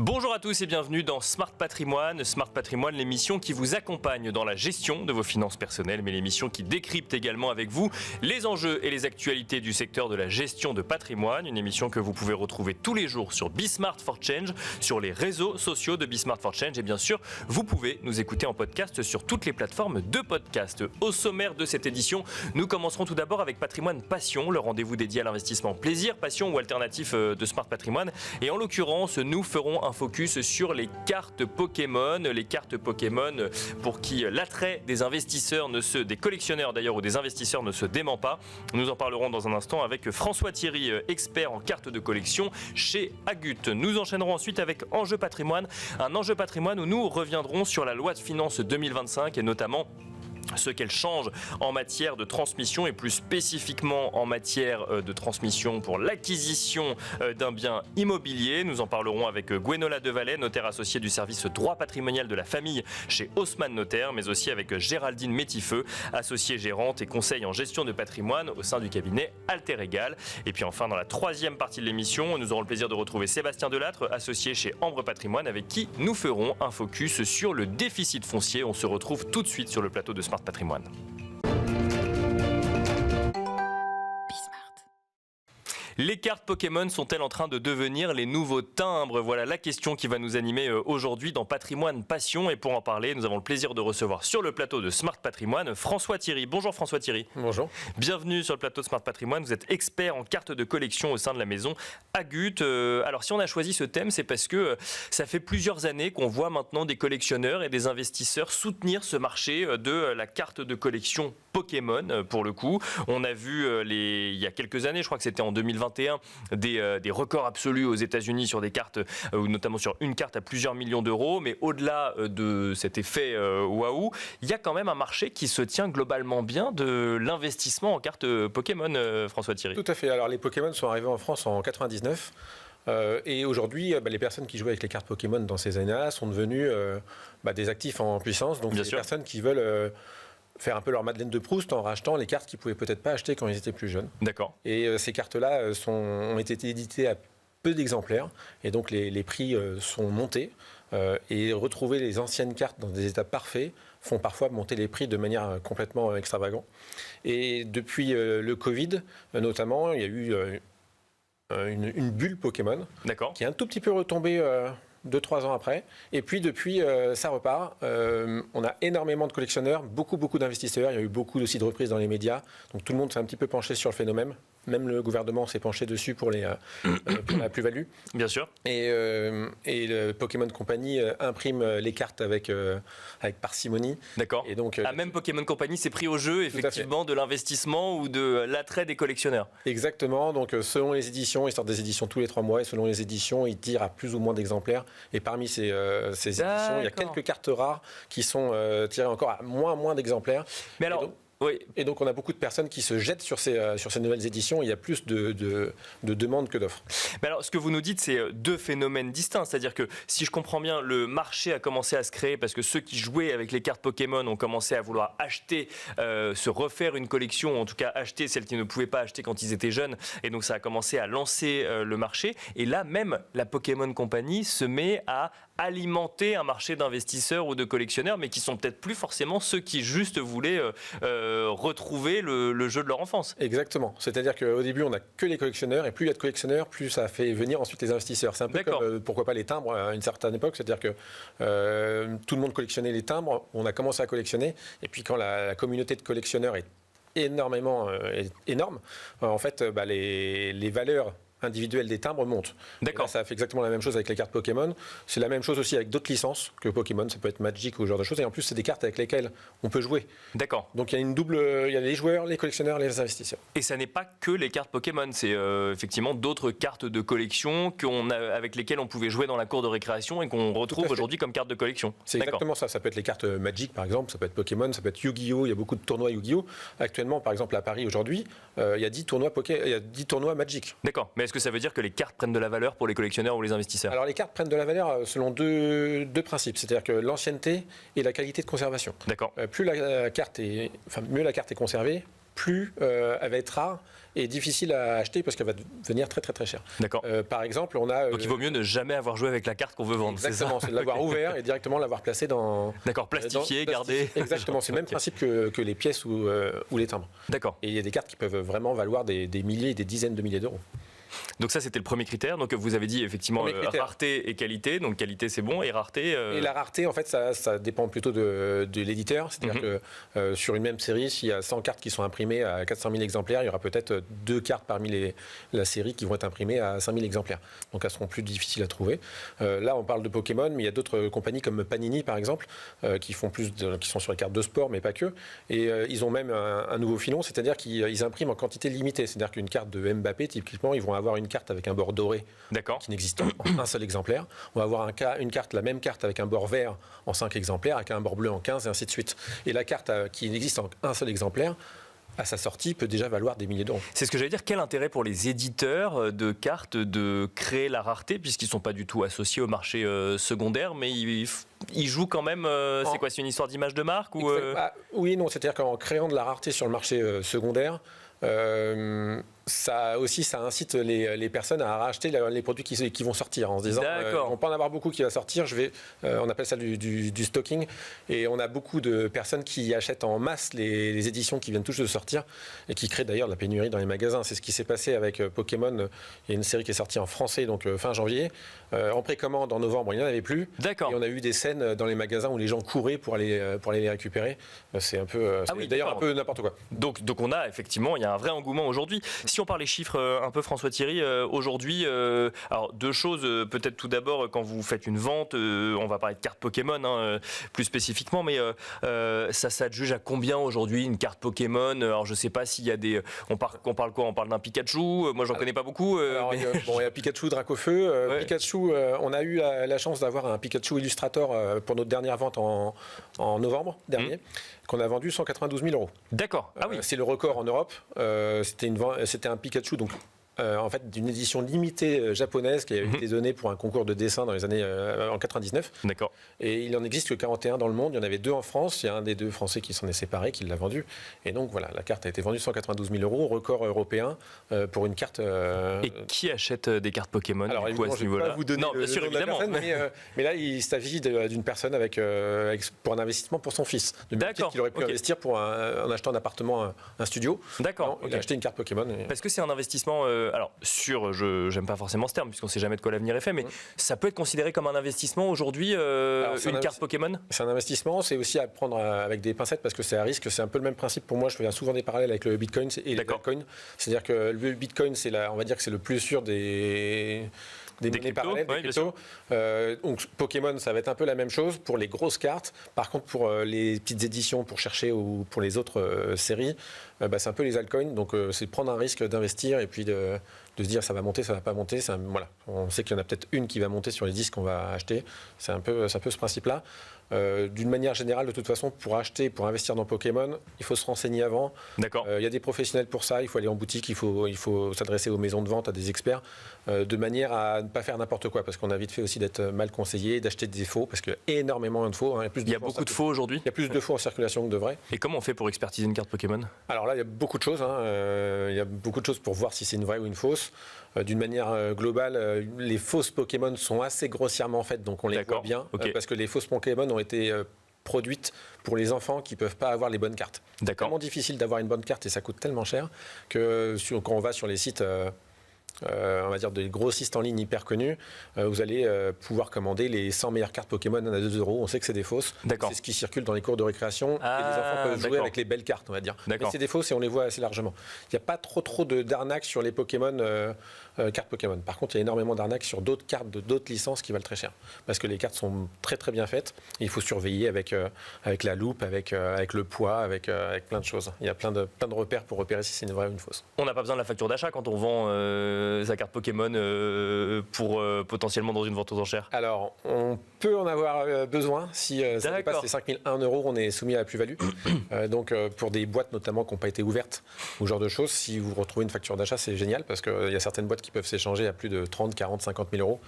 Bonjour à tous et bienvenue dans Smart Patrimoine. Smart Patrimoine, l'émission qui vous accompagne dans la gestion de vos finances personnelles, mais l'émission qui décrypte également avec vous les enjeux et les actualités du secteur de la gestion de patrimoine. Une émission que vous pouvez retrouver tous les jours sur Smart for Change, sur les réseaux sociaux de Smart for Change. Et bien sûr, vous pouvez nous écouter en podcast sur toutes les plateformes de podcast. Au sommaire de cette édition, nous commencerons tout d'abord avec Patrimoine Passion, le rendez-vous dédié à l'investissement plaisir, passion ou alternatif de Smart Patrimoine. Et en l'occurrence, nous ferons un focus sur les cartes Pokémon. Les cartes Pokémon pour qui l'attrait des investisseurs, des collectionneurs d'ailleurs ou des investisseurs ne se dément pas. Nous en parlerons dans un instant avec François Thierry, expert en cartes de collection chez Agut. Nous enchaînerons ensuite avec Enjeu Patrimoine, un enjeu patrimoine où nous reviendrons sur la loi de finances 2025 et notamment ce qu'elle change en matière de transmission et plus spécifiquement en matière de transmission pour l'acquisition d'un bien immobilier. Nous en parlerons avec Gwenola Devalet, notaire associée du service droit patrimonial de la famille chez Haussmann Notaire, mais aussi avec Géraldine Métifeux, associée gérante et conseil en gestion de patrimoine au sein du cabinet Alter Egal. Et puis enfin, dans la troisième partie de l'émission, nous aurons le plaisir de retrouver Sébastien Delattre, associé chez Ambre Patrimoine, avec qui nous ferons un focus sur le déficit foncier. On se retrouve tout de suite sur le plateau de Smart Patrimoine. Les cartes Pokémon sont-elles en train de devenir les nouveaux timbres? Voilà la question qui va nous animer aujourd'hui dans Patrimoine Passion. Et pour en parler, nous avons le plaisir de recevoir sur le plateau de Smart Patrimoine François Thierry. Bonjour François Thierry. Bonjour. Bienvenue sur le plateau de Smart Patrimoine. Vous êtes expert en cartes de collection au sein de la maison Agut. Alors si on a choisi ce thème, c'est parce que ça fait plusieurs années qu'on voit maintenant des collectionneurs et des investisseurs soutenir ce marché de la carte de collection Pokémon pour le coup. On a vu il y a quelques années, je crois que c'était en 2021, des records absolus aux États-Unis sur des cartes, notamment sur une carte à plusieurs millions d'euros. Mais au-delà de cet effet waouh, il y a quand même un marché qui se tient globalement bien de l'investissement en cartes Pokémon, François Thierry. Tout à fait. Alors les Pokémon sont arrivés en France en 99. Et aujourd'hui, les personnes qui jouaient avec les cartes Pokémon dans ces années-là sont devenues des actifs en puissance. Donc, c'est des personnes qui veulent faire un peu leur Madeleine de Proust en rachetant les cartes qu'ils ne pouvaient peut-être pas acheter quand ils étaient plus jeunes. D'accord. Et ces cartes-là ont été éditées à peu d'exemplaires. Et donc, les prix sont montés. Et retrouver les anciennes cartes dans des états parfaits font parfois monter les prix de manière complètement extravagante. Et depuis le Covid, notamment, il y a eu une bulle Pokémon qui est un tout petit peu retombée 2-3 ans après. Et puis depuis, ça repart. On a énormément de collectionneurs, beaucoup d'investisseurs. Il y a eu beaucoup aussi de reprises dans les médias. Donc tout le monde s'est un petit peu penché sur le phénomène. Même le gouvernement s'est penché dessus pour la plus-value. Bien sûr. Et le Pokémon Company imprime les cartes avec parcimonie. D'accord. Et donc, même Pokémon Company s'est pris au jeu, effectivement, de l'investissement ou de l'attrait des collectionneurs. Exactement. Donc, selon les éditions, ils sortent des éditions tous les 3 mois. Et selon les éditions, ils tirent à plus ou moins d'exemplaires. Et parmi ces éditions, il y a quelques cartes rares qui sont tirées encore à moins d'exemplaires. Mais alors... Oui. Et donc, on a beaucoup de personnes qui se jettent sur ces nouvelles éditions. Il y a plus de demandes que d'offres. Mais alors, ce que vous nous dites, c'est deux phénomènes distincts. C'est-à-dire que, si je comprends bien, le marché a commencé à se créer parce que ceux qui jouaient avec les cartes Pokémon ont commencé à vouloir acheter, se refaire une collection, ou en tout cas acheter celles qu'ils ne pouvaient pas acheter quand ils étaient jeunes. Et donc, ça a commencé à lancer le marché. Et là, même la Pokémon Company se met à alimenter un marché d'investisseurs ou de collectionneurs, mais qui sont peut-être plus forcément ceux qui juste voulaient retrouver le jeu de leur enfance. Exactement. C'est-à-dire qu'au début, on n'a que les collectionneurs, et plus il y a de collectionneurs, plus ça fait venir ensuite les investisseurs. C'est un peu comme, pourquoi pas les timbres à une certaine époque, c'est-à-dire que tout le monde collectionnait les timbres, on a commencé à collectionner, et puis quand la communauté de collectionneurs est énorme, en fait, les valeurs individuelle des timbres monte. D'accord. Là, ça fait exactement la même chose avec les cartes Pokémon. C'est la même chose aussi avec d'autres licences que Pokémon. Ça peut être Magic ou ce genre de choses. Et en plus, c'est des cartes avec lesquelles on peut jouer. D'accord. Donc, il y a les joueurs, les collectionneurs, les investisseurs. Et ça n'est pas que les cartes Pokémon. C'est effectivement d'autres cartes de collection avec lesquelles on pouvait jouer dans la cour de récréation et qu'on retrouve aujourd'hui comme cartes de collection. C'est exactement ça. Ça peut être les cartes Magic, par exemple. Ça peut être Pokémon. Ça peut être Yu-Gi-Oh! Il y a beaucoup de tournois Yu-Gi-Oh! Actuellement, par exemple, à Paris, aujourd'hui, il y a 10 tournois Magic. D'accord. Mais est-ce que ça veut dire que les cartes prennent de la valeur pour les collectionneurs ou les investisseurs? Alors les cartes prennent de la valeur selon deux principes, c'est-à-dire que l'ancienneté et la qualité de conservation. D'accord. Mieux la carte est conservée, plus elle va être rare et difficile à acheter parce qu'elle va devenir très très très chère. D'accord. Par exemple, on a... Donc il vaut mieux ne jamais avoir joué avec la carte qu'on veut vendre. Exactement, c'est de l'avoir ouvert et directement l'avoir placé dans... D'accord, plastifié, gardé. Exactement, c'est le même principe que les pièces ou les timbres. D'accord. Et il y a des cartes qui peuvent vraiment valoir des milliers et des dizaines de milliers d'euros. Donc ça, c'était le premier critère. Donc vous avez dit effectivement rareté et qualité. Donc qualité, c'est bon, et rareté... Et la rareté, en fait, ça dépend plutôt de l'éditeur. C'est-à-dire que sur une même série, s'il y a 100 cartes qui sont imprimées à 400 000 exemplaires, il y aura peut-être 2 cartes parmi la série qui vont être imprimées à 5 000 exemplaires. Donc elles seront plus difficiles à trouver. Là, on parle de Pokémon, mais il y a d'autres compagnies comme Panini, par exemple, qui sont sur les cartes de sport, mais pas que. Et ils ont même un nouveau filon, c'est-à-dire qu'ils impriment en quantité limitée. C'est-à-dire qu'une carte de Mbappé, typiquement, ils vont avoir une carte avec un bord doré qui n'existe en un seul exemplaire. On va avoir la même carte avec un bord vert en 5 exemplaires, avec un bord bleu en 15 et ainsi de suite. Et la carte qui n'existe en un seul exemplaire, à sa sortie, peut déjà valoir des milliers d'euros. C'est ce que j'allais dire. Quel intérêt pour les éditeurs de cartes de créer la rareté, puisqu'ils ne sont pas du tout associés au marché secondaire, mais ils jouent quand même... c'est quoi, c'est une histoire d'image de marque ou Oui, non, c'est-à-dire qu'en créant de la rareté sur le marché secondaire, ça incite les personnes à racheter les produits qui vont sortir en se disant ils vont pas en avoir beaucoup qui va sortir, on appelle ça du stocking, et on a beaucoup de personnes qui achètent en masse les éditions qui viennent tout juste de sortir et qui créent d'ailleurs de la pénurie dans les magasins. C'est ce qui s'est passé avec Pokémon. Il y a une série qui est sortie en français donc fin janvier, en précommande en novembre il n'y en avait plus, et on a eu des scènes dans les magasins où les gens couraient pour aller les récupérer. C'est un peu d'ailleurs un peu n'importe quoi. Donc on a effectivement, il y a un vrai engouement aujourd'hui. Si on parle des chiffres un peu, François Thierry, aujourd'hui, alors 2 choses, peut-être tout d'abord, quand vous faites une vente, on va parler de cartes Pokémon plus spécifiquement, mais ça s'adjuge à combien aujourd'hui une carte Pokémon? Alors je sais pas s'il y a des... On parle quoi? On parle d'un Pikachu? Moi j'en connais pas beaucoup. Il y a Pikachu, Dracofeu. Pikachu, on a eu la chance d'avoir un Pikachu Illustrator pour notre dernière vente en novembre dernier, qu'on a vendu 192 000 euros. D'accord. Ah oui. C'est le record en Europe. C'était un Pikachu donc en fait d'une édition limitée japonaise qui a été donnée pour un concours de dessin dans les années en 99. D'accord. Et il en existe que 41 dans le monde. Il y en avait 2 en France. Il y a un des 2 Français qui s'en est séparé, qui l'a vendu. Et donc voilà, la carte a été vendue 192 000 euros, record européen pour une carte. Et qui achète des cartes Pokémon? Alors évidemment, je ne vais pas vous donner bien sûr, évidemment. Mais là, il s'agit d'une personne pour un investissement pour son fils. D'accord. Qu'il aurait pu investir en achetant un appartement, un studio. D'accord. Il a acheté une carte Pokémon. Parce que c'est un investissement. Alors, j'aime pas forcément ce terme, puisqu'on ne sait jamais de quoi l'avenir est fait, mais ça peut être considéré comme un investissement aujourd'hui, une carte Pokémon? C'est un investissement, c'est aussi à prendre avec des pincettes parce que c'est à risque. C'est un peu le même principe pour moi. Je fais souvent des parallèles avec le Bitcoin et les altcoins. C'est-à-dire que le Bitcoin, on va dire que c'est le plus sûr des monnaies parallèles, des cryptos. Donc Pokémon, ça va être un peu la même chose pour les grosses cartes. Par contre, pour les petites éditions, pour chercher ou pour les autres séries, c'est un peu les altcoins. Donc c'est prendre un risque d'investir et puis de se dire ça va monter, ça va pas monter. Voilà. On sait qu'il y en a peut-être une qui va monter sur les 10 qu'on va acheter. C'est un peu ce principe-là. D'une manière générale, de toute façon, pour investir dans Pokémon, il faut se renseigner avant. D'accord. Il y a des professionnels pour ça. Il faut aller en boutique, il faut s'adresser aux maisons de vente, à des experts, de manière à ne pas faire n'importe quoi, parce qu'on a vite fait aussi d'être mal conseillé, d'acheter des faux, parce qu'il y a énormément de faux. Il y a beaucoup de faux aujourd'hui. Il y a plus de faux en circulation que de vrais. Et comment on fait pour expertiser une carte Pokémon? Alors là, il y a beaucoup de choses. Il y a beaucoup de choses pour voir si c'est une vraie ou une fausse. D'une manière globale, les fausses Pokémon sont assez grossièrement faites, donc on les voit bien, parce que les fausses Pokémon ont été produites pour les enfants qui ne peuvent pas avoir les bonnes cartes. C'est tellement difficile d'avoir une bonne carte et ça coûte tellement cher que quand on va sur les sites... on va dire des grossistes en ligne hyper connus, vous allez pouvoir commander les 100 meilleures cartes Pokémon à 2 euros. On sait que c'est des fausses. C'est ce qui circule dans les cours de récréation. Et les enfants peuvent jouer avec les belles cartes, on va dire. Mais c'est des fausses et on les voit assez largement. Il n'y a pas trop d'arnaques sur les Pokémon, cartes Pokémon. Par contre, il y a énormément d'arnaques sur d'autres cartes de d'autres licences qui valent très cher. Parce que les cartes sont très très bien faites. Et il faut surveiller avec la loupe, avec le poids, avec plein de choses. Il y a plein de repères pour repérer si c'est une vraie ou une fausse. On n'a pas besoin de la facture d'achat quand on vend sa carte Pokémon pour potentiellement dans une vente aux enchères? Alors, on peut en avoir besoin. Si ça dépasse les 5 001 €, on est soumis à la plus-value. Donc, pour des boîtes notamment qui n'ont pas été ouvertes, ou ce genre de choses, si vous retrouvez une facture d'achat, c'est génial parce qu'il y a certaines boîtes qui peuvent s'échanger à plus de 30, 40, 50 000 €.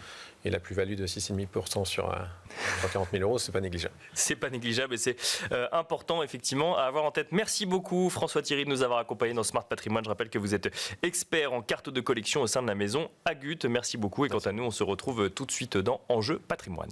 Et la plus-value de 6,5% sur 40 000 €, c'est pas négligeable. C'est pas négligeable et c'est important effectivement à avoir en tête. Merci beaucoup François Thierry de nous avoir accompagnés dans Smart Patrimoine. Je rappelle que vous êtes expert en cartes de collection au sein de la maison Agut. Merci beaucoup et quant à nous, on se retrouve tout de suite dans Enjeu Patrimoine.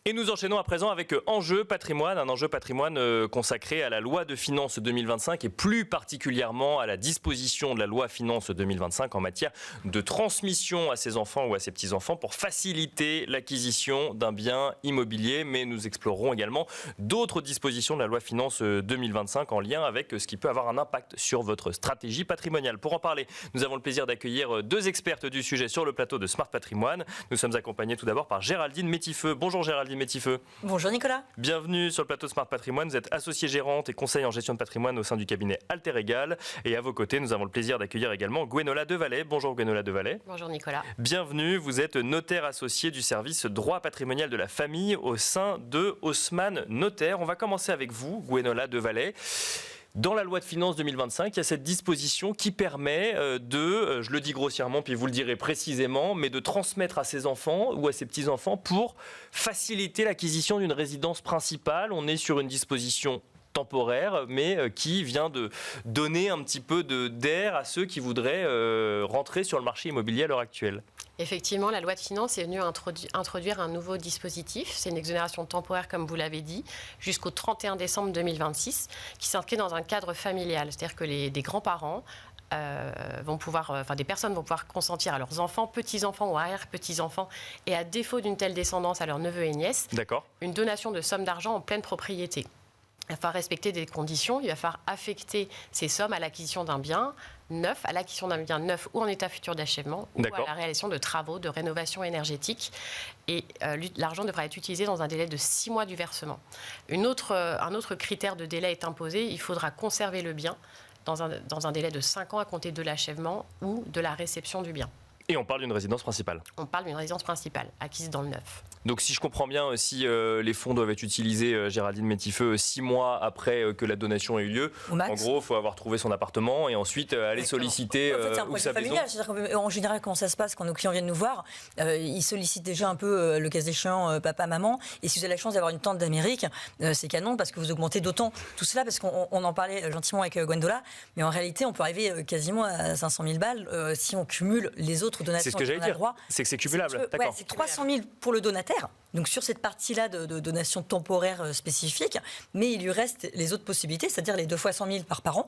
Et nous enchaînons à présent avec Enjeu Patrimoine, un enjeu patrimoine consacré à la loi de finances 2025 et plus particulièrement à la disposition de la loi finances 2025 en matière de transmission à ses enfants ou à ses petits-enfants pour faciliter l'acquisition d'un bien immobilier. Mais nous explorerons également d'autres dispositions de la loi finances 2025 en lien avec ce qui peut avoir un impact sur votre stratégie patrimoniale. Pour en parler, nous avons le plaisir d'accueillir deux expertes du sujet sur le plateau de Smart Patrimoine. Nous sommes accompagnés tout d'abord par Géraldine Métifeux. Bonjour Géraldine Métifeux. Bonjour Nicolas. Bienvenue sur le plateau de Smart Patrimoine. Vous êtes associée gérante et conseil en gestion de patrimoine au sein du cabinet Alter Egal. Et à vos côtés, nous avons le plaisir d'accueillir également Gwenola Devalet. Bonjour Gwenola Devalet. Bonjour Nicolas. Bienvenue. Vous êtes notaire associé du service droit patrimonial de la famille au sein de Haussmann Notaire. On va commencer avec vous, Gwenola Devalet. Dans la loi de finances 2025, il y a cette disposition qui permet je le dis grossièrement, puis vous le direz précisément, mais de transmettre à ses enfants ou à ses petits-enfants pour faciliter l'acquisition d'une résidence principale. On est sur une disposition temporaire, mais qui vient de donner un petit peu d'air à ceux qui voudraient rentrer sur le marché immobilier à l'heure actuelle. Effectivement, la loi de finances est venue introduire un nouveau dispositif. C'est une exonération temporaire, comme vous l'avez dit, jusqu'au 31 décembre 2026, qui s'inscrit dans un cadre familial. C'est-à-dire que des grands-parents des personnes vont pouvoir consentir à leurs enfants, petits-enfants ou arrière-petits-enfants, et à défaut d'une telle descendance à leurs neveux et nièces, une donation de sommes d'argent en pleine propriété. Il va falloir respecter des conditions, il va falloir affecter ces sommes à l'acquisition d'un bien neuf, ou en état futur d'achèvement, ou à la réalisation de travaux de rénovation énergétique. Et l'argent devra être utilisé dans un délai de 6 mois du versement. Un autre critère de délai est imposé, il faudra conserver le bien dans un délai de 5 ans à compter de l'achèvement ou de la réception du bien. Et on parle d'une résidence principale. On parle d'une résidence principale, acquise dans le neuf. Donc si je comprends bien, si les fonds doivent être utilisés, Géraldine Métifeux, 6 mois après que la donation ait eu lieu, en gros, il faut avoir trouvé son appartement et ensuite aller solliciter en fait, c'est un projet familial. En général, comment ça se passe quand nos clients viennent nous voir, ils sollicitent déjà un peu le cas échéant papa, maman. Et si vous avez la chance d'avoir une tante d'Amérique, c'est canon parce que vous augmentez d'autant tout cela, parce qu'on en parlait gentiment avec Gwenola, mais en réalité, on peut arriver quasiment à 500 000 balles si on cumule les autres donations. C'est ce que j'allais dire, c'est que c'est cumulable. D'accord. C'est 300 000 pour le donataire. Donc sur cette partie-là de donation temporaire spécifique, mais il lui reste les autres possibilités, c'est-à-dire les 2 fois 100 000 par parent,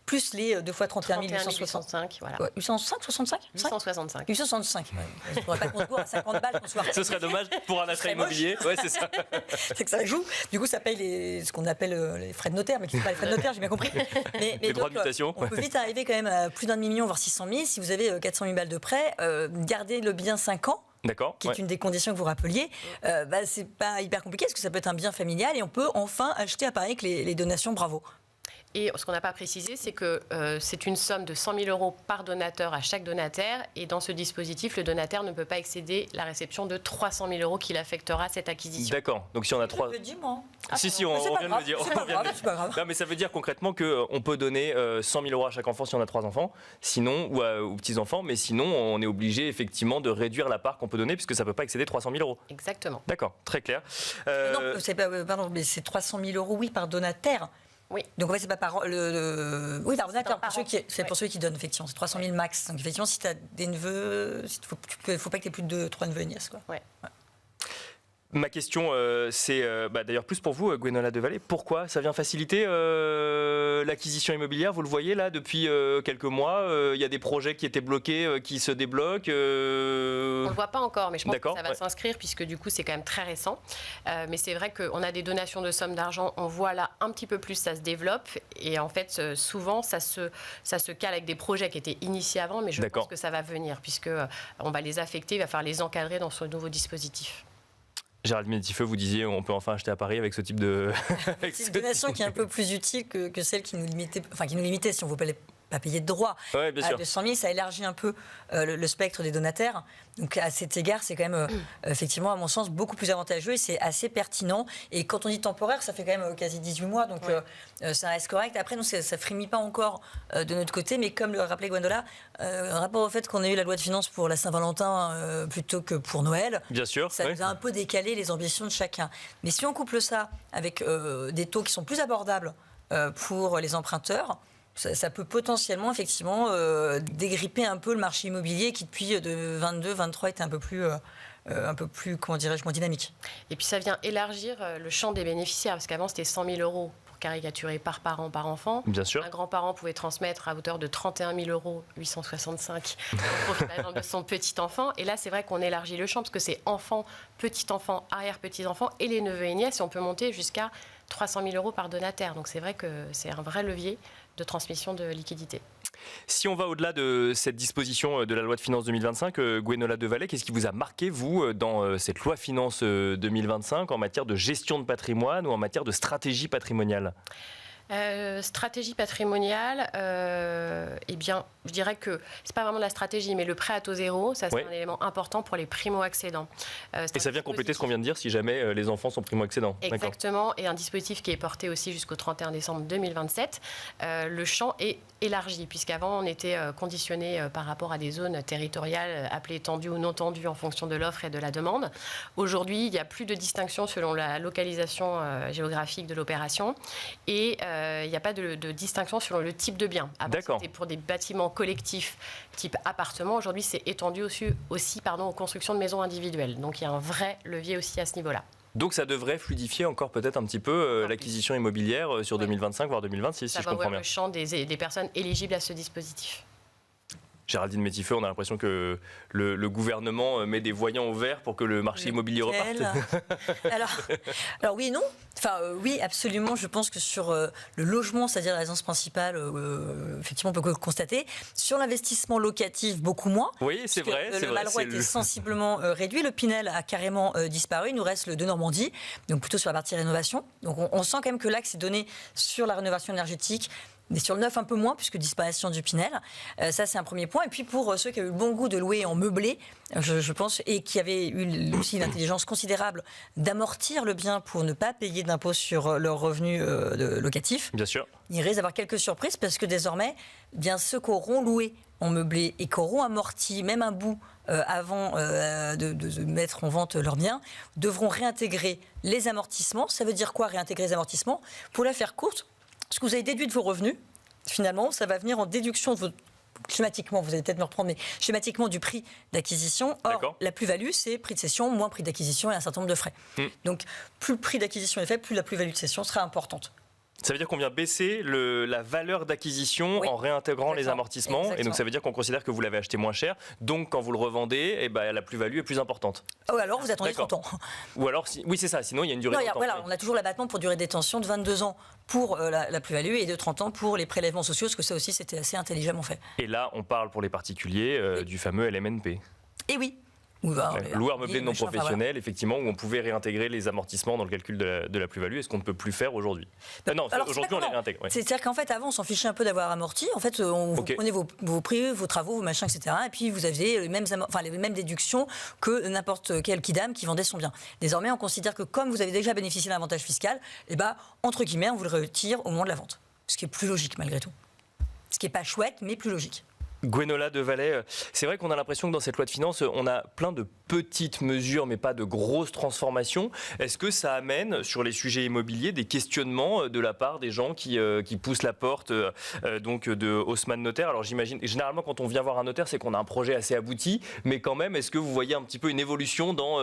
plus les 2 fois 31 865. Voilà. 865, 65 865. 865. Ouais. Je ne pourrais pas qu'on se voit à 50 balles. Ce serait dommage pour un achat immobilier. Ouais, c'est ça. C'est que ça joue. Du coup, ça paye ce qu'on appelle les frais de notaire, mais qui ne sont pas les frais de notaire, j'ai bien compris. Mais les droits de mutation. On peut vite arriver quand même à plus d'1 million, voire 600 000. Si vous avez 400 000 balles de prêt, gardez le bien 5 ans. Qui est une des conditions que vous rappeliez, c'est pas hyper compliqué parce que ça peut être un bien familial et on peut enfin acheter à Paris avec les donations Bravo. Et ce qu'on n'a pas précisé, c'est que c'est une somme de 100 000 € par donateur à chaque donataire. Et dans ce dispositif, le donataire ne peut pas excéder la réception de 300 000 € qu'il affectera à cette acquisition. D'accord. Donc si on a 3... Je le dis, moi. Si, on vient de le dire. C'est pas grave. Non, mais ça veut dire concrètement qu'on peut donner 100 000 € à chaque enfant si on a 3 enfants, sinon, ou aux petits-enfants, mais sinon, on est obligé effectivement de réduire la part qu'on peut donner puisque ça ne peut pas excéder 300 000 €. Exactement. D'accord, très clair. Non, c'est pas, pardon, mais c'est 300 000 €, oui, par donataire. Oui. Donc en fait, c'est pas par oui, par donateur, pour ceux qui donnent, effectivement. C'est 300 000 max. Donc effectivement, si tu as des neveux, il ne faut pas que tu aies plus de 3 neveux et nièces. Quoi. Ouais. Ma question, c'est d'ailleurs plus pour vous, Gwenola Devalet. Pourquoi ça vient faciliter l'acquisition immobilière? Vous le voyez là, depuis quelques mois, il y a des projets qui étaient bloqués, qui se débloquent. On ne le voit pas encore, mais je pense que ça va s'inscrire, puisque du coup, c'est quand même très récent. Mais c'est vrai qu'on a des donations de sommes d'argent, on voit là un petit peu plus, ça se développe. Et en fait, souvent, ça se cale avec des projets qui étaient initiés avant, mais je pense que ça va venir, puisqu'on va les affecter, il va falloir les encadrer dans ce nouveau dispositif. Géraldine Métifeux, vous disiez on peut enfin acheter à Paris avec ce type de... C'est une donation qui est un peu plus utile que celle qui nous limitait, si on ne veut pas payer de droits. Ouais, bien À sûr. 200 000, ça élargit un peu le spectre des donataires. Donc à cet égard, c'est quand même, effectivement, à mon sens, beaucoup plus avantageux et c'est assez pertinent. Et quand on dit temporaire, ça fait quand même quasi 18 mois, donc ça reste correct. Après, nous, ça ne frémit pas encore de notre côté, mais comme le rappelait Gwendola, rapport au fait qu'on ait eu la loi de finances pour la Saint-Valentin plutôt que pour Noël, Bien sûr. ça ouais. nous a un peu décalé les ambitions de chacun. Mais si on couple ça avec des taux qui sont plus abordables pour les emprunteurs, ça peut potentiellement, effectivement, dégripper un peu le marché immobilier qui, depuis 22-23, était un peu plus, comment dirais-je, moins dynamique. Et puis ça vient élargir le champ des bénéficiaires, parce qu'avant c'était 100 000 euros pour caricaturer par parent, par enfant. Bien sûr. Un grand-parent pouvait transmettre à hauteur de 31 000 euros, 865, au profit par exemple de son petit-enfant. Et là, c'est vrai qu'on élargit le champ, parce que c'est enfant, petit-enfant, arrière-petits-enfants et les neveux et nièces, et on peut monter jusqu'à 300 000 euros par donataire. Donc c'est vrai que c'est un vrai levier de transmission de liquidités. Si on va au-delà de cette disposition de la loi de finances 2025, Gwenola Devalet, qu'est-ce qui vous a marqué, vous, dans cette loi finances 2025 en matière de gestion de patrimoine ou en matière de stratégie patrimoniale ? Stratégie patrimoniale, eh bien, je dirais que c'est pas vraiment de la stratégie, mais le prêt à taux zéro, ça c'est un élément important pour les primo-accédants. Et ça vient compléter ce qu'on vient de dire, si jamais les enfants sont primo-accédants. Exactement, et un dispositif qui est porté aussi jusqu'au 31 décembre 2027. Le champ est élargi, puisqu'avant on était conditionné par rapport à des zones territoriales appelées tendues ou non tendues en fonction de l'offre et de la demande. Aujourd'hui, il n'y a plus de distinction selon la localisation géographique de l'opération, et il n'y a pas de distinction selon le type de bien. Avant, c'était pour des bâtiments collectifs type appartement. Aujourd'hui, c'est étendu aussi aux constructions de maisons individuelles. Donc, il y a un vrai levier aussi à ce niveau-là. Donc, ça devrait fluidifier encore peut-être un petit peu l'acquisition immobilière sur 2025, voire 2026, si je comprends bien. Ça va ouvrir le champ des personnes éligibles à ce dispositif. Géraldine Métifeux, on a l'impression que le gouvernement met des voyants au vert pour que le marché immobilier reparte. Alors oui et non. Enfin oui, absolument. Je pense que sur le logement, c'est-à-dire la résidence principale, effectivement, on peut constater. Sur l'investissement locatif, beaucoup moins. Oui, c'est vrai. Le Malraux a été sensiblement réduit. Le Pinel a carrément disparu. Il nous reste le de Normandie, donc plutôt sur la partie rénovation. Donc on sent quand même que l'axe est donné sur la rénovation énergétique. Mais sur le neuf, un peu moins, puisque disparition du Pinel. Ça, c'est un premier point. Et puis, pour ceux qui ont eu le bon goût de louer en meublé, je pense, et qui avaient eu aussi une intelligence considérable d'amortir le bien pour ne pas payer d'impôt sur leurs revenus locatifs. Bien sûr. Il risque d'avoir quelques surprises, parce que désormais, bien ceux qui auront loué en meublé et qui auront amorti même un bout avant de mettre en vente leurs biens, devront réintégrer les amortissements. Ça veut dire quoi, réintégrer les amortissements ? Pour la faire courte, ce que vous avez déduit de vos revenus, finalement, ça va venir en déduction de schématiquement, vous allez peut-être me reprendre, mais schématiquement du prix d'acquisition. Or, la plus-value, c'est prix de cession, moins prix d'acquisition et un certain nombre de frais. Donc, plus le prix d'acquisition est faible, plus la plus-value de cession sera importante. Ça veut dire qu'on vient baisser la valeur d'acquisition en réintégrant les amortissements. Exactement. Et donc ça veut dire qu'on considère que vous l'avez acheté moins cher. Donc quand vous le revendez, la plus-value est plus importante. Ou alors vous attendez 30 ans. Ou alors, oui c'est ça, sinon il y a une durée de temps. Voilà, on a toujours l'abattement pour durée de détention de 22 ans pour la plus-value et de 30 ans pour les prélèvements sociaux, parce que ça aussi c'était assez intelligemment fait. Et là on parle pour les particuliers du fameux LMNP. Et oui. Loueur meublé non professionnel, effectivement, où on pouvait réintégrer les amortissements dans le calcul de la plus-value, et ce qu'on ne peut plus faire aujourd'hui. Non, aujourd'hui on les réintègre. C'est-à-dire qu'en fait, avant, on s'en fichait un peu d'avoir amorti. En fait, vous prenez vos prix, vos travaux, vos machins, etc. Et puis vous aviez les mêmes déductions que n'importe quel kidam qui vendait son bien. Désormais, on considère que comme vous avez déjà bénéficié d'un avantage fiscal, entre guillemets, on vous le retire au moment de la vente. Ce qui est plus logique, malgré tout. Ce qui n'est pas chouette, mais plus logique. Gwenola Devalet, c'est vrai qu'on a l'impression que dans cette loi de finances, on a plein de petites mesures, mais pas de grosses transformations. Est-ce que ça amène, sur les sujets immobiliers, des questionnements de la part des gens qui poussent la porte donc de Haussmann Notaire ? Alors j'imagine, généralement quand on vient voir un notaire, c'est qu'on a un projet assez abouti, mais quand même, est-ce que vous voyez un petit peu une évolution dans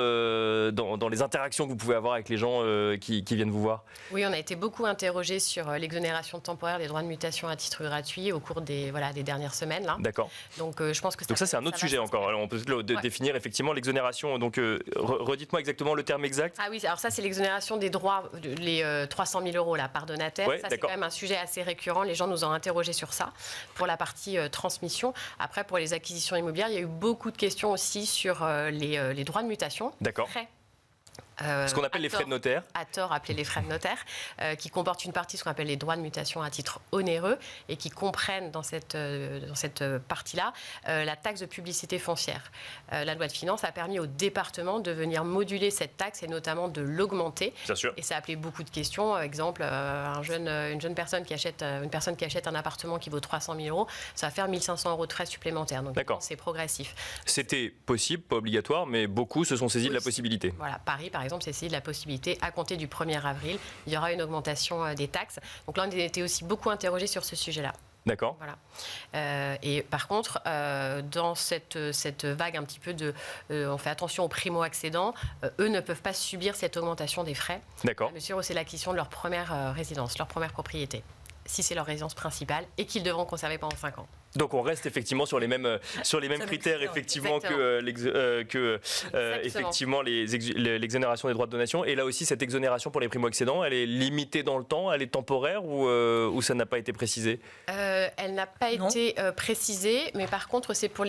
les interactions que vous pouvez avoir avec les gens qui viennent vous voir ? Oui, on a été beaucoup interrogés sur l'exonération temporaire des droits de mutation à titre gratuit au cours des dernières semaines. Là. D'accord. Donc je pense que ça c'est un autre sujet encore. Alors, on peut définir effectivement l'exonération. Donc redites-moi exactement le terme exact. Ah oui, alors ça c'est l'exonération des droits, les 300 000 euros là, par donataire. Ça c'est quand même un sujet assez récurrent. Les gens nous ont interrogés sur ça pour la partie transmission. Après pour les acquisitions immobilières, il y a eu beaucoup de questions aussi sur les droits de mutation. D'accord. Ce qu'on appelle les frais de notaire. À tort appelés les frais de notaire, qui comportent une partie, ce qu'on appelle les droits de mutation à titre onéreux, et qui comprennent dans cette partie-là la taxe de publicité foncière. La loi de finances a permis aux départements de venir moduler cette taxe et notamment de l'augmenter. Bien sûr. Et ça a appelé beaucoup de questions. Exemple, une jeune personne qui achète un appartement qui vaut 300 000 euros, ça va faire 1 500 euros de frais supplémentaires. Donc c'est progressif. C'était possible, pas obligatoire, mais beaucoup se sont saisis de la possibilité. Voilà, Paris, par exemple, s'est saisi de la possibilité, à compter du 1er avril, il y aura une augmentation des taxes. Donc là, on a été aussi beaucoup interrogés sur ce sujet-là. D'accord. Voilà. Et par contre, dans cette vague un petit peu on fait attention aux primo-accédants, eux ne peuvent pas subir cette augmentation des frais. D'accord. À mesure où c'est l'acquisition de leur première résidence, leur première propriété, si c'est leur résidence principale, et qu'ils devront conserver pendant 5 ans. Donc on reste effectivement sur les mêmes critères effectivement que effectivement l'exonération des droits de donation. Et là aussi, cette exonération pour les primo-accédants, elle est limitée dans le temps, elle est temporaire ou ça n'a pas été précisé? Elle n'a pas été précisée, mais par contre, c'est pour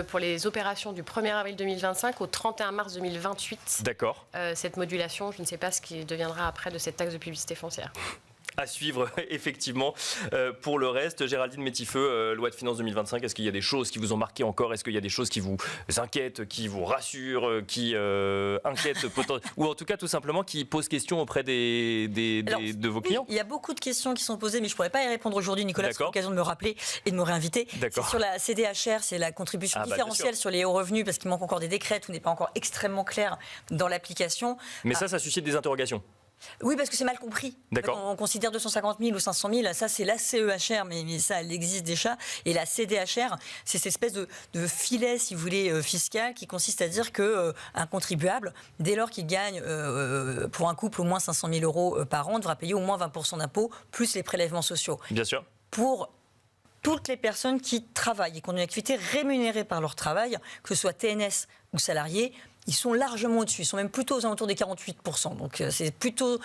pour les opérations du 1er avril 2025 au 31 mars 2028. D'accord. Cette modulation, je ne sais pas ce qui deviendra après de cette taxe de publicité foncière. À suivre, effectivement. Pour le reste, Géraldine Métifeux, loi de finances 2025, est-ce qu'il y a des choses qui vous ont marqué encore? Est-ce qu'il y a des choses qui vous inquiètent, qui vous rassurent, qui inquiètent, ou en tout cas tout simplement qui posent question auprès de vos clients? Il y a beaucoup de questions qui sont posées, mais je ne pourrais pas y répondre aujourd'hui. Nicolas, c'est l'occasion de me rappeler et de me réinviter. C'est sur la CDHR, c'est la contribution différentielle sur les hauts revenus, parce qu'il manque encore des décrets, tout n'est pas encore extrêmement clair dans l'application. Mais ça suscite des interrogations. Oui, parce que c'est mal compris. D'accord. On considère 250 000 ou 500 000, ça c'est la CEHR, mais ça, elle existe déjà. Et la CDHR, c'est cette espèce de filet, si vous voulez, fiscal, qui consiste à dire qu'un contribuable, dès lors qu'il gagne pour un couple au moins 500 000 euros par an, devra payer au moins 20% d'impôts, plus les prélèvements sociaux. Bien sûr. Pour toutes les personnes qui travaillent et qui ont une activité rémunérée par leur travail, que ce soit TNS ou salariés, ils sont largement au-dessus. Ils sont même plutôt aux alentours des 48%. Donc c'est plutôt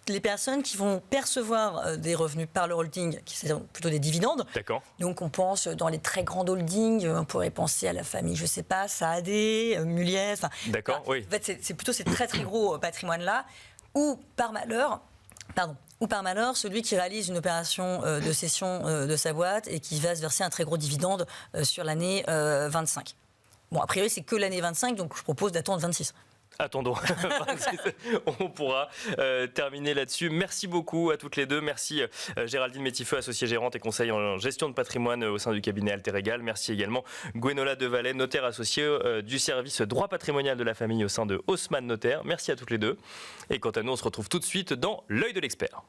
les personnes qui vont percevoir des revenus par le holding, qui sont plutôt des dividendes. D'accord. Donc on pense dans les très grandes holdings, on pourrait penser à la famille, je ne sais pas, Saad, Muliez. D'accord, oui. En fait, c'est plutôt ces très très gros patrimoines-là, ou par malheur, celui qui réalise une opération de cession de sa boîte et qui va se verser un très gros dividende sur l'année 25. Bon, a priori, c'est que l'année 25, donc je propose d'attendre 26. Attendons, on pourra terminer là-dessus. Merci beaucoup à toutes les deux. Merci Géraldine Métifeux, associée gérante et conseil en gestion de patrimoine au sein du cabinet Alter Egal. Merci également Gwenola Devalet, notaire associée du service droit patrimonial de la famille au sein de Haussmann Notaire. Merci à toutes les deux. Et quant à nous, on se retrouve tout de suite dans l'œil de l'expert.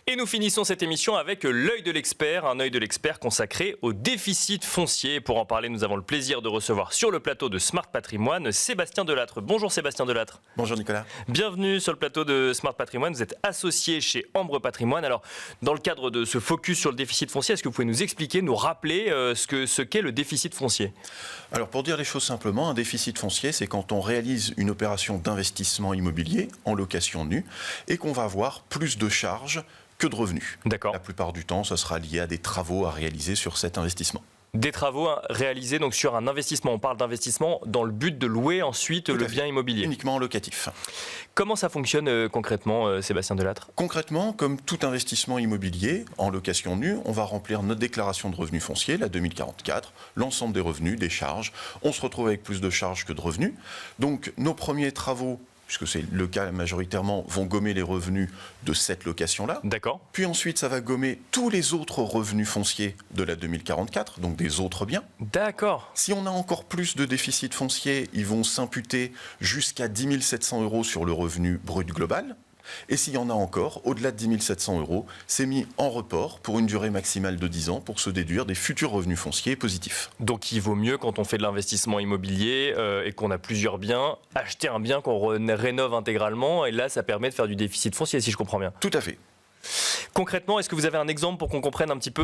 Et nous finissons cette émission avec l'œil de l'expert, un œil de l'expert consacré au déficit foncier. Pour en parler, nous avons le plaisir de recevoir sur le plateau de Smart Patrimoine Sébastien Delattre. Bonjour Sébastien Delattre. Bonjour Nicolas. Bienvenue sur le plateau de Smart Patrimoine. Vous êtes associé chez Ambre Patrimoine. Alors, dans le cadre de ce focus sur le déficit foncier, est-ce que vous pouvez nous expliquer, nous rappeler ce qu'est le déficit foncier? Alors, pour dire les choses simplement, un déficit foncier, c'est quand on réalise une opération d'investissement immobilier en location nue et qu'on va avoir plus de charges que de revenus. D'accord. La plupart du temps, ça sera lié à des travaux à réaliser sur cet investissement. Des travaux réalisés donc sur un investissement. On parle d'investissement dans le but de louer ensuite le bien immobilier. Uniquement en locatif. Comment ça fonctionne concrètement, Sébastien Delattre? Concrètement, comme tout investissement immobilier en location nue, on va remplir notre déclaration de revenus fonciers, la 2044, l'ensemble des revenus, des charges. On se retrouve avec plus de charges que de revenus. Donc, nos premiers travaux, puisque c'est le cas majoritairement, vont gommer les revenus de cette location-là. D'accord. Puis ensuite, ça va gommer tous les autres revenus fonciers de la 2044, donc des autres biens. D'accord. Si on a encore plus de déficit foncier, ils vont s'imputer jusqu'à 10 700 € sur le revenu brut global. Et s'il y en a encore, au-delà de 10 700 €, c'est mis en report pour une durée maximale de 10 ans pour se déduire des futurs revenus fonciers positifs. Donc il vaut mieux, quand on fait de l'investissement immobilier et qu'on a plusieurs biens, acheter un bien qu'on rénove intégralement, et là ça permet de faire du déficit foncier, si je comprends bien. Tout à fait. Concrètement, est-ce que vous avez un exemple pour qu'on comprenne un petit peu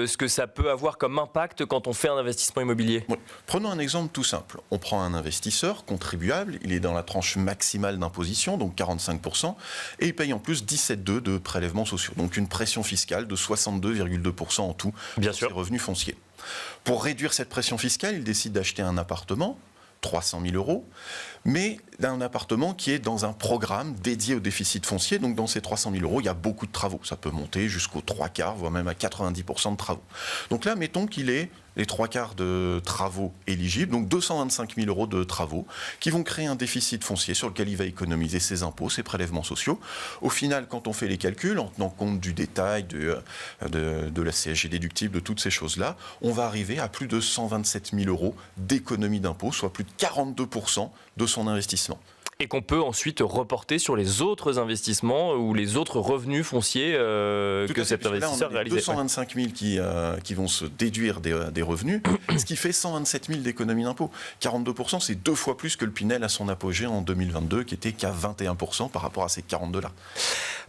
ce que ça peut avoir comme impact quand on fait un investissement immobilier ? Oui. Prenons un exemple tout simple. On prend un investisseur contribuable, il est dans la tranche maximale d'imposition, donc 45%, et il paye en plus 17,2 de prélèvements sociaux, donc une pression fiscale de 62,2% en tout sur ses revenus fonciers. Pour réduire cette pression fiscale, il décide d'acheter un appartement, 300 000 euros, mais d'un appartement qui est dans un programme dédié au déficit foncier. Donc dans ces 300 000 euros, il y a beaucoup de travaux. Ça peut monter jusqu'aux 3/4, voire même à 90% de travaux. Donc là, mettons qu'il est les 3/4 de travaux éligibles, donc 225 000 euros de travaux, qui vont créer un déficit foncier sur lequel il va économiser ses impôts, ses prélèvements sociaux. Au final, quand on fait les calculs, en tenant compte du détail, de la CSG déductible, de toutes ces choses-là, on va arriver à plus de 127 000 euros d'économie d'impôts, soit plus de 42% de son investissement. Et qu'on peut ensuite reporter sur les autres investissements ou les autres revenus fonciers que cet investisseur réalise. 225 000 qui vont se déduire des revenus, ce qui fait 127 000 d'économie d'impôt. 42%, c'est 2 fois plus que le Pinel à son apogée en 2022, qui était qu'à 21% par rapport à ces 42-là.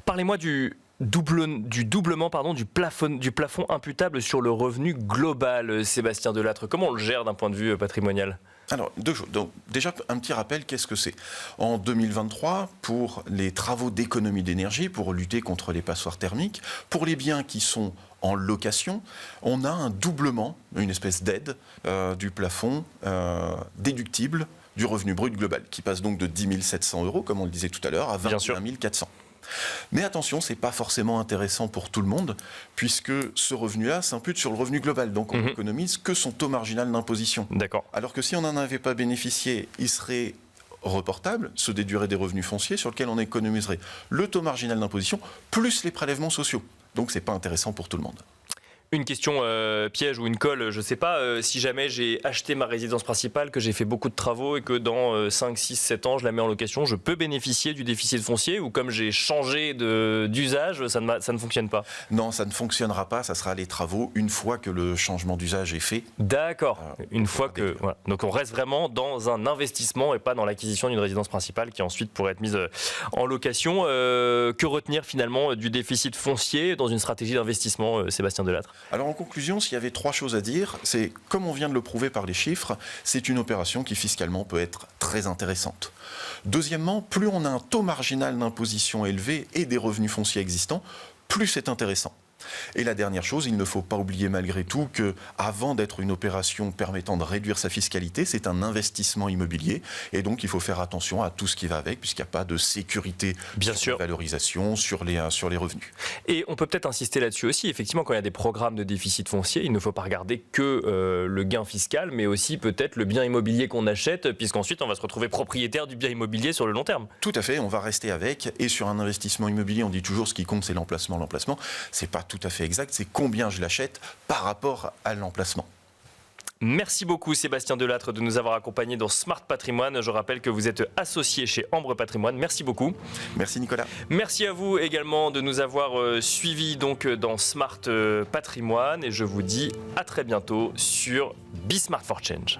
Parlez-moi du doublement du plafond imputable sur le revenu global, Sébastien Delattre. Comment on le gère d'un point de vue patrimonial ? Alors, 2 choses. Donc, déjà, un petit rappel, qu'est-ce que c'est ? En 2023, pour les travaux d'économie d'énergie, pour lutter contre les passoires thermiques, pour les biens qui sont en location, on a un doublement, une espèce d'aide du plafond déductible du revenu brut global, qui passe donc de 10 700 euros, comme on le disait tout à l'heure, à 21 400. Mais attention, ce n'est pas forcément intéressant pour tout le monde, puisque ce revenu-là s'impute sur le revenu global. Donc on n'économise que son taux marginal d'imposition. D'accord. Alors que si on n'en avait pas bénéficié, il serait reportable, se déduirait des revenus fonciers sur lesquels on économiserait le taux marginal d'imposition plus les prélèvements sociaux. Donc ce n'est pas intéressant pour tout le monde. Une question piège ou une colle, je ne sais pas, si jamais j'ai acheté ma résidence principale, que j'ai fait beaucoup de travaux et que dans 5, 6, 7 ans je la mets en location, je peux bénéficier du déficit foncier ou comme j'ai changé d'usage, ça ne fonctionne pas ? Non, ça ne fonctionnera pas, ça sera les travaux une fois que le changement d'usage est fait. D'accord, une fois que... Voilà. Donc on reste vraiment dans un investissement et pas dans l'acquisition d'une résidence principale qui ensuite pourrait être mise en location. Que retenir finalement du déficit foncier dans une stratégie d'investissement, Sébastien Delattre ? Alors en conclusion, s'il y avait 3 choses à dire, c'est, comme on vient de le prouver par les chiffres, c'est une opération qui fiscalement peut être très intéressante. Deuxièmement, plus on a un taux marginal d'imposition élevé et des revenus fonciers existants, plus c'est intéressant. Et la dernière chose, il ne faut pas oublier malgré tout qu'avant d'être une opération permettant de réduire sa fiscalité, c'est un investissement immobilier. Et donc, il faut faire attention à tout ce qui va avec, puisqu'il n'y a pas de sécurité sur la valorisation, sur les revenus. Et on peut peut-être insister là-dessus aussi. Effectivement, quand il y a des programmes de déficit foncier, il ne faut pas regarder que le gain fiscal, mais aussi peut-être le bien immobilier qu'on achète, puisqu'ensuite, on va se retrouver propriétaire du bien immobilier sur le long terme. Tout à fait, on va rester avec. Et sur un investissement immobilier, on dit toujours ce qui compte, c'est l'emplacement. L'emplacement, c'est pas tout à fait exact, c'est combien je l'achète par rapport à l'emplacement. Merci beaucoup Sébastien Delattre de nous avoir accompagnés dans Smart Patrimoine. Je rappelle que vous êtes associé chez Ambre Patrimoine. Merci beaucoup. Merci Nicolas. Merci à vous également de nous avoir suivis donc dans Smart Patrimoine et je vous dis à très bientôt sur Be Smart for Change.